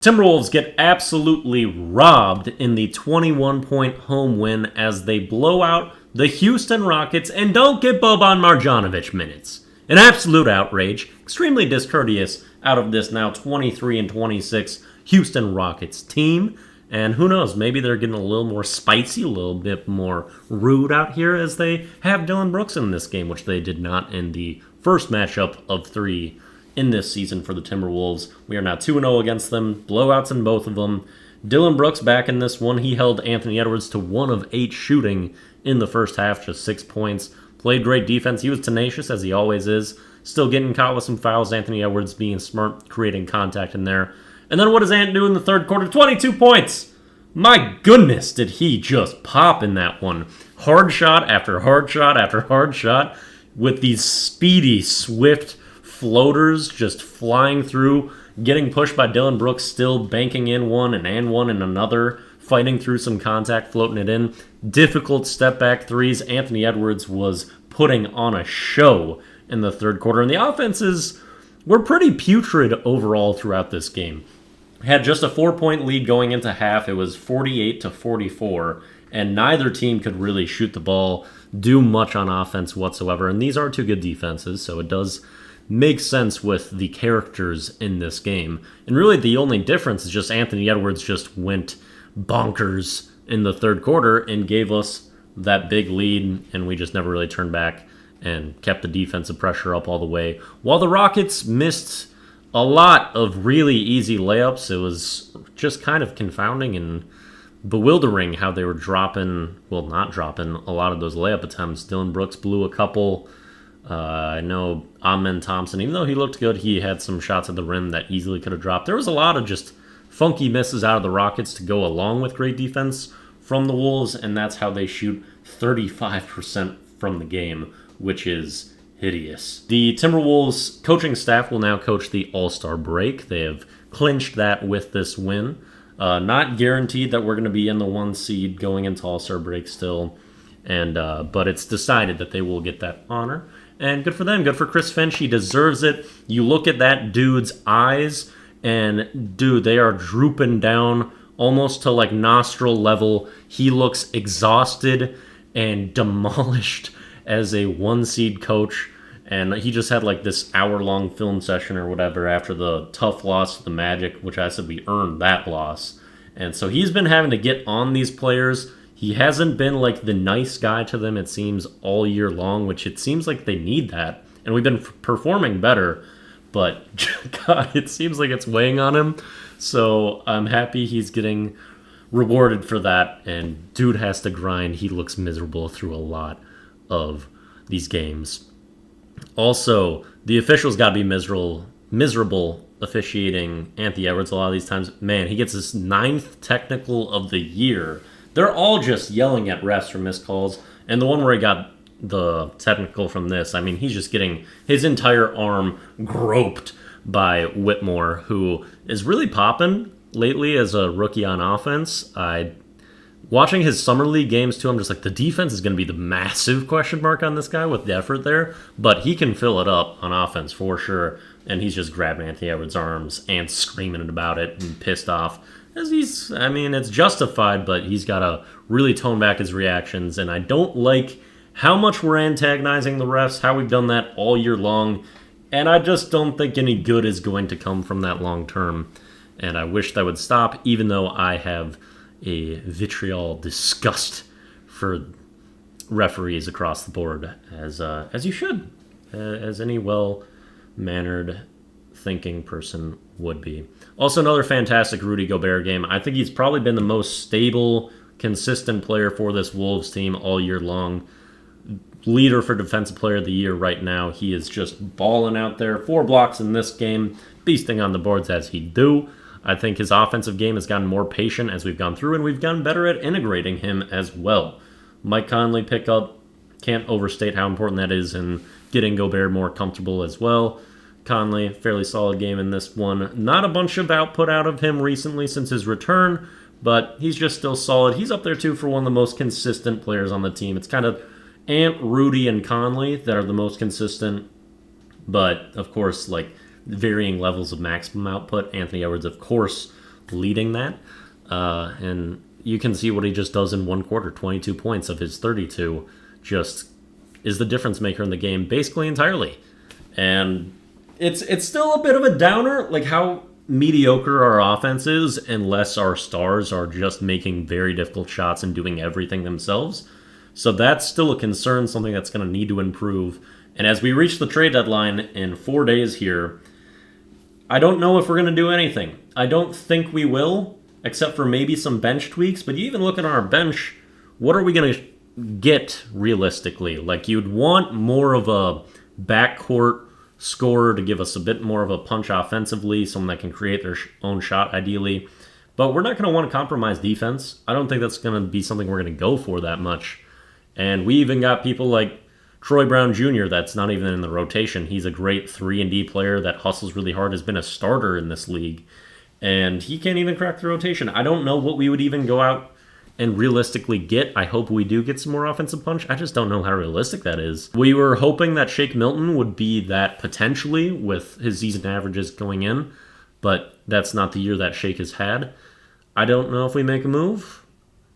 Timberwolves get absolutely robbed in the 21-point home win as they blow out the Houston Rockets and don't get Boban Marjanovic minutes. An absolute outrage, extremely discourteous out of this now 23-26 Houston Rockets team. And who knows, maybe they're getting a little more spicy, a little bit more rude out here as they have Dillon Brooks in this game, which they did not in the first matchup of three in this season for the Timberwolves. We are now 2-0 against them, blowouts in both of them. Dillon Brooks back in this one. He held Anthony Edwards to 1 of 8 shooting in the first half, just 6 points. Played great defense. He was tenacious, as he always is. Still getting caught with some fouls. Anthony Edwards being smart, creating contact in there. And then what does Ant do in the third quarter? 22 points! My goodness, did he just pop in that one. Hard shot after hard shot after hard shot with these speedy, swift floaters just flying through, getting pushed by Dillon Brooks, still banking in one and one and another, fighting through some contact, floating it in. Difficult step-back threes. Anthony Edwards was putting on a show in the third quarter, and the offenses were pretty putrid overall throughout this game. Had just a 4-point lead going into half. It was 48-44, and neither team could really shoot the ball, do much on offense whatsoever, and these are two good defenses, so it does make sense with the characters in this game. And really the only difference is just Anthony Edwards just went bonkers in the third quarter and gave us that big lead, and we just never really turned back and kept the defensive pressure up all the way. While the Rockets missed a lot of really easy layups, it was just kind of confounding and bewildering how they were not dropping a lot of those layup attempts. Dillon Brooks blew a couple. I know Amen Thompson, even though he looked good, he had some shots at the rim that easily could have dropped. There was a lot of just funky misses out of the Rockets to go along with great defense from the Wolves, and that's how they shoot 35% from the game, which is hideous. The Timberwolves coaching staff will now coach the All-Star break. They have clinched that with this win. Not guaranteed that we're going to be in the 1 seed going into All-Star break still, but it's decided that they will get that honor. And good for them. Good for Chris Finch. He deserves it. You look at that dude's eyes, and dude, they are drooping down almost to like nostril level. He looks exhausted and demolished as a 1 seed coach. And he just had like this hour-long film session or whatever after the tough loss to the Magic, which I said we earned that loss. And so he's been having to get on these players. He hasn't been like the nice guy to them, it seems, all year long, which it seems like they need that. And we've been performing better, but God, it seems like it's weighing on him. So I'm happy he's getting rewarded for that. And dude has to grind. He looks miserable through a lot of these games. Also, the officials got to be miserable officiating Anthony Edwards a lot of these times. Man, he gets his 9th technical of the year. They're all just yelling at refs for missed calls. And the one where he got the technical from this, I mean, he's just getting his entire arm groped by Whitmore, who is really popping lately as a rookie on offense. Watching his summer league games, too, I'm just like, the defense is going to be the massive question mark on this guy with the effort there. But he can fill it up on offense for sure. And he's just grabbing Anthony Edwards' arms and screaming about it and pissed off. It's justified, but he's got to really tone back his reactions. And I don't like how much we're antagonizing the refs, how we've done that all year long. And I just don't think any good is going to come from that long term. And I wish that would stop, even though I have a vitriol disgust for referees across the board, as you should, as any well-mannered thinking person would be. Also, another fantastic Rudy Gobert game. I think he's probably been the most stable, consistent player for this Wolves team all year long. Leader for Defensive Player of the Year right now. He is just balling out there. 4 blocks in this game, beasting on the boards as he do. I think his offensive game has gotten more patient as we've gone through, and we've gotten better at integrating him as well. Mike Conley pickup, can't overstate how important that is in getting Gobert more comfortable as well. Conley, fairly solid game in this one. Not a bunch of output out of him recently since his return, but he's just still solid. He's up there, too, for one of the most consistent players on the team. It's kind of Ant, Rudy, and Conley that are the most consistent, but, of course, like varying levels of maximum output. Anthony Edwards, of course, leading that. And you can see what he just does in one quarter. 22 points of his 32 just is the difference maker in the game basically entirely. And it's still a bit of a downer, like how mediocre our offense is unless our stars are just making very difficult shots and doing everything themselves. So that's still a concern, something that's going to need to improve. And as we reach the trade deadline in 4 days here, I don't know if we're going to do anything. I don't think we will, except for maybe some bench tweaks. But you even look at our bench, what are we going to get realistically? Like, you'd want more of a backcourt scorer to give us a bit more of a punch offensively, someone that can create their own shot ideally. But we're not going to want to compromise defense. I don't think that's going to be something we're going to go for that much. And we even got people like Troy Brown Jr. that's not even in the rotation. He's a great 3-and-D player that hustles really hard, has been a starter in this league, and he can't even crack the rotation. I don't know what we would even go out and realistically get. I hope we do get some more offensive punch. I just don't know how realistic that is. We were hoping that Shake Milton would be that potentially with his season averages going in, but that's not the year that Shake has had. I don't know if we make a move.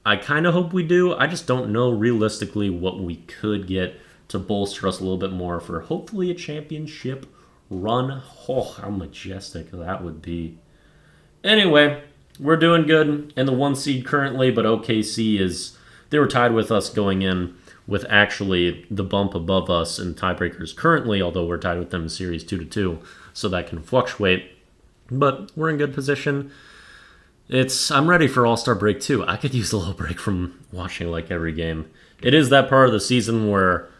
I kind of hope we do. I just don't know realistically what we could get to bolster us a little bit more for hopefully a championship run. Oh, how majestic that would be. Anyway, we're doing good in the 1 seed currently, but OKC they were tied with us going in with actually the bump above us in tiebreakers currently, although we're tied with them in series 2-2, so that can fluctuate. But we're in good position. I'm ready for All-Star break too. I could use a little break from watching like every game. It is that part of the season where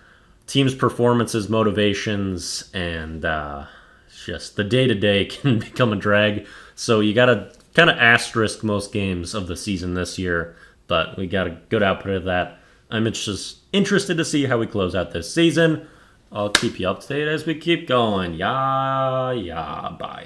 teams' performances, motivations, and just the day-to-day can become a drag. So you got to kind of asterisk most games of the season this year, but we got a good output of that. I'm just interested to see how we close out this season. I'll keep you up to date as we keep going. Yeah, bye.